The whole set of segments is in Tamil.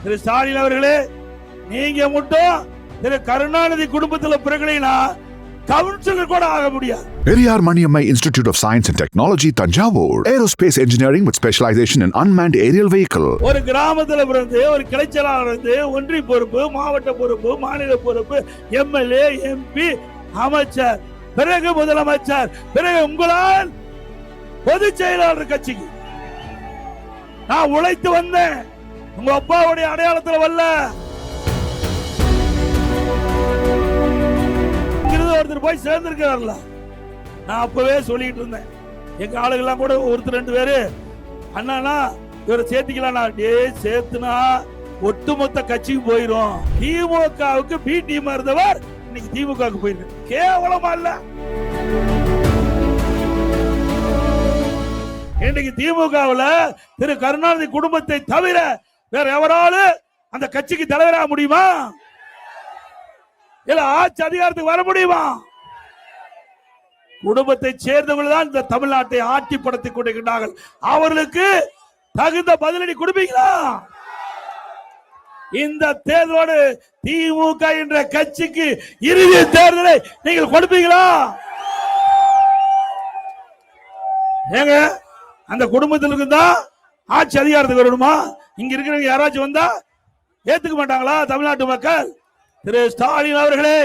திரு ஸ்டாலின் அவர்களே, நீங்க மட்டும் திரு கருணாநிதி குடும்பத்தில் பிறகுனா கவுன்சிலர் கூட ஆக முடியாது. Periyar Maniammai Institute of Science and Technology, Tanjavur. Aerospace Engineering with specialization in unmanned aerial vehicle. ஒரு கிராமத்துல பிறந்து ஒரு கிளைச்சலாளர் இருந்து ஒன்றிய பொறுப்பு, மாவட்ட பொறுப்பு, மாநில பொறுப்பு, எம்எல்ஏ, எம்பி, அமைச்சர், பிறகு முதலமைச்சர், பிறகு உங்களால் பொதுச் செயலாளர் கட்சிக்கு நான் உழைத்து வந்தேன். உங்க அப்பாவுடைய அடையாளத்துல வரல. ஒருத்தர் போய் சேர்ந்திருக்கிறார்ல, நான் அப்பவே சொல்லிட்டு இருந்தேன். எங்க ஆளுகள்லாம் கூட ஒருத்தர் ரெண்டு பேரு அண்ணா இவரை சேர்த்திக்கலாம், சேர்த்துனா ஒட்டுமொத்த கட்சிக்கு போயிரும். திமுகவுக்கு பி டீம் இருந்தவர் இன்னைக்கு திமுகவுக்கு போயிருக்கு. கேவலமா இல்ல? இன்னைக்கு திமுகவுல திரு கருணாநிதி குடும்பத்தை தவிர வேற எவராலும் அந்த கட்சிக்கு தலைவராக முடியுமா? இல்ல ஆட்சி அதிகாரத்துக்கு வர முடியுமா? குடும்பத்தை சேர்ந்தவர்கள் தான் இந்த தமிழ்நாட்டை ஆட்சி படுத்திக் கொண்டிருக்கிறார்கள். அவர்களுக்கு தகுந்த பதிலடி கொடுப்பீங்களா? இந்த தேர்தலோடு திமுக என்ற கட்சிக்கு இறுதி தேர்தலை நீங்கள் கொடுப்பீங்களா? ஏங்க, அந்த குடும்பத்திற்கு தான் ஆட்சி அதிகாரத்துக்கு வரணுமா? இங்க இருக்கிறவங்க யாராச்சும் வந்தா ஏத்துக்க மாட்டாங்களா தமிழ்நாட்டு மக்கள்? திரு ஸ்டாலின் அவர்களே,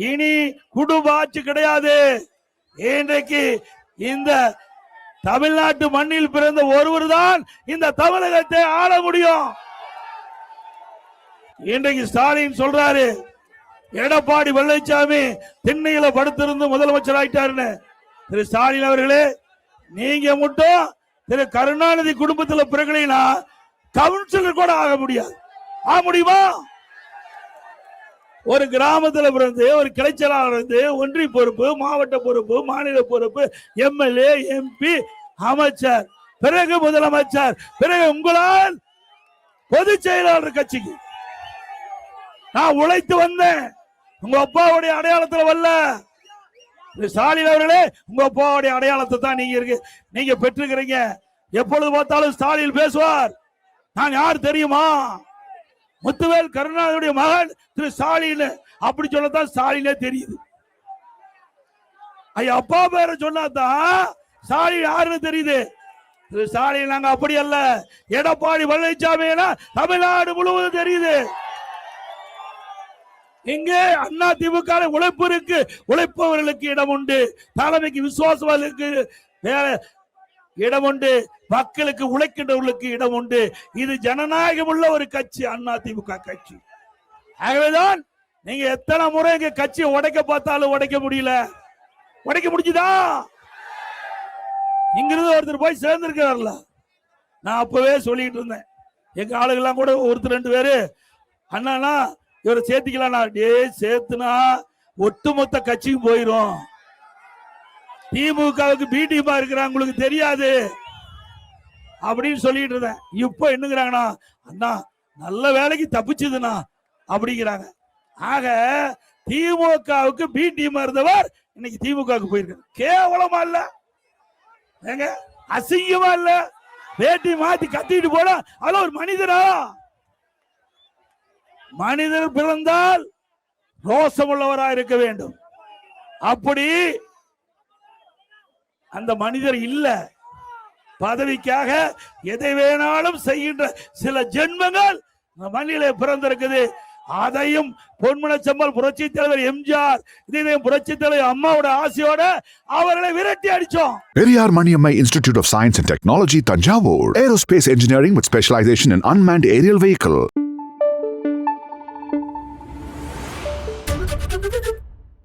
இனி குடும்ப ஆட்சி கிடையாது. இன்றைக்கு இந்த தமிழ்நாட்டு மண்ணில் பிறந்த ஒருவர் தான் இந்த தமிழகத்தை ஆள முடியும். இன்றைக்கு ஸ்டாலின் சொல்றாரு, எடப்பாடி பழனிசாமி திண்ணையில படுத்திருந்து முதலமைச்சர் ஆயிட்டாருன்னு. திரு ஸ்டாலின் அவர்களே, நீங்க மட்டும் திரு கருணாநிதி குடும்பத்தில் பிறகுனா கவுன்சிலர் கூட ஆக முடியாது. ஆக முடியுமா? ஒரு கிராமத்துல பிறந்து ஒரு கிளைச்சலாளர் இருந்து ஒன்றிய பொறுப்பு, மாவட்ட பொறுப்பு, மாநில பொறுப்பு, எம்எல்ஏ, எம்பி, அமைச்சர், பிறகு முதலமைச்சர், பிறகு உங்களால் பொதுச் செயலாளர் கட்சிக்கு நான் உழைத்து வந்தேன். உங்க அப்பாவுடைய அடையாளத்துல வரல. ஸ்டாலின் அவர்களே, உங்க அப்பாவுடைய அடையாளத்தை தான் நீங்க பெற்றிருக்கிறீங்க. எப்பொழுது பார்த்தாலும் ஸ்டாலின் பேசுவார். நான் யார் தெரியுமா? முத்துவேல் கருணாநிதியுடைய மகன் திரு ஸ்டாலின். அப்படி சொல்லத்தான் ஸ்டாலினே தெரியுது. அப்பா பேரை சொன்னாதான் ஸ்டாலின் யாருன்னு தெரியுது. திரு ஸ்டாலின் நாங்க அப்படி அல்ல. எடப்பாடி பழனிசாமி தமிழ்நாடு முழுவதும் தெரியுது. இங்கே அண்ணா திமுக உழைப்பு இருக்கு. உழைப்பவர்களுக்கு இடம் உண்டு, தலைமைக்கு விசுவாசங்களுக்கு இடம் உண்டு, மக்களுக்கு உழைக்கின்றவர்களுக்கு இடம் உண்டு. இது ஜனநாயகம் உள்ள ஒரு கட்சி அண்ணா திமுக கட்சி. ஆகவேதான் நீங்க எத்தனை முறை இங்க கட்சியை உடைக்க பார்த்தாலும் உடைக்க முடியல. உடைக்க முடிஞ்சுதா? இங்கிருந்து ஒருத்தர் போய் சேர்ந்திருக்கிறார்ல, நான் அப்பவே சொல்லிட்டு இருந்தேன். எங்க ஆளுகள்லாம் கூட ஒருத்தர் ரெண்டு பேரு அண்ணா இவரை சேர்த்திக்கலாம், சேர்த்துனா ஒட்டுமொத்த கட்சிக்கு போயிரும். திமுகவுக்கு பி டீமா இருக்கிறாங்க, உங்களுக்கு தெரியாது அப்படின்னு சொல்லிட்டு இருந்தேன். இப்ப என்னங்கிறாங்கன்னா, அண்ணா நல்ல வேலைக்கு தப்பிச்சுதுண்ணா அப்படிங்கிறாங்க. ஆக திமுகவுக்கு பி டீமா இருந்தவர் இன்னைக்கு திமுகவுக்கு போயிருக்காரு. கேவலமா இல்ல? ஏங்க, அசிங்கமா இல்ல? வேட்டி மாத்தி கத்திட்டு போனா அது ஒரு மனிதரா? மனிதர் பிறந்தால் ரோசமுள்ளவராக இருக்க வேண்டும். அப்படி அந்த மனிதர் இல்ல. பதவிக்காக எதை வேணாலும் செய்கின்ற சில ஜென்மங்கள் மண்ணிலே பிறந்திருக்குது. அதையும் பொன்மனச்செம்மல் புரட்சி தலைவர் எம்ஜிஆர், இதையும் புரட்சி தலைவர் அம்மாவோட ஆசையோட அவர்களை விரட்டி அடிச்சோம். Periyar Maniammai Institute of Science and Technology, Tanjavur. Aerospace Engineering with specialization in unmanned aerial vehicle.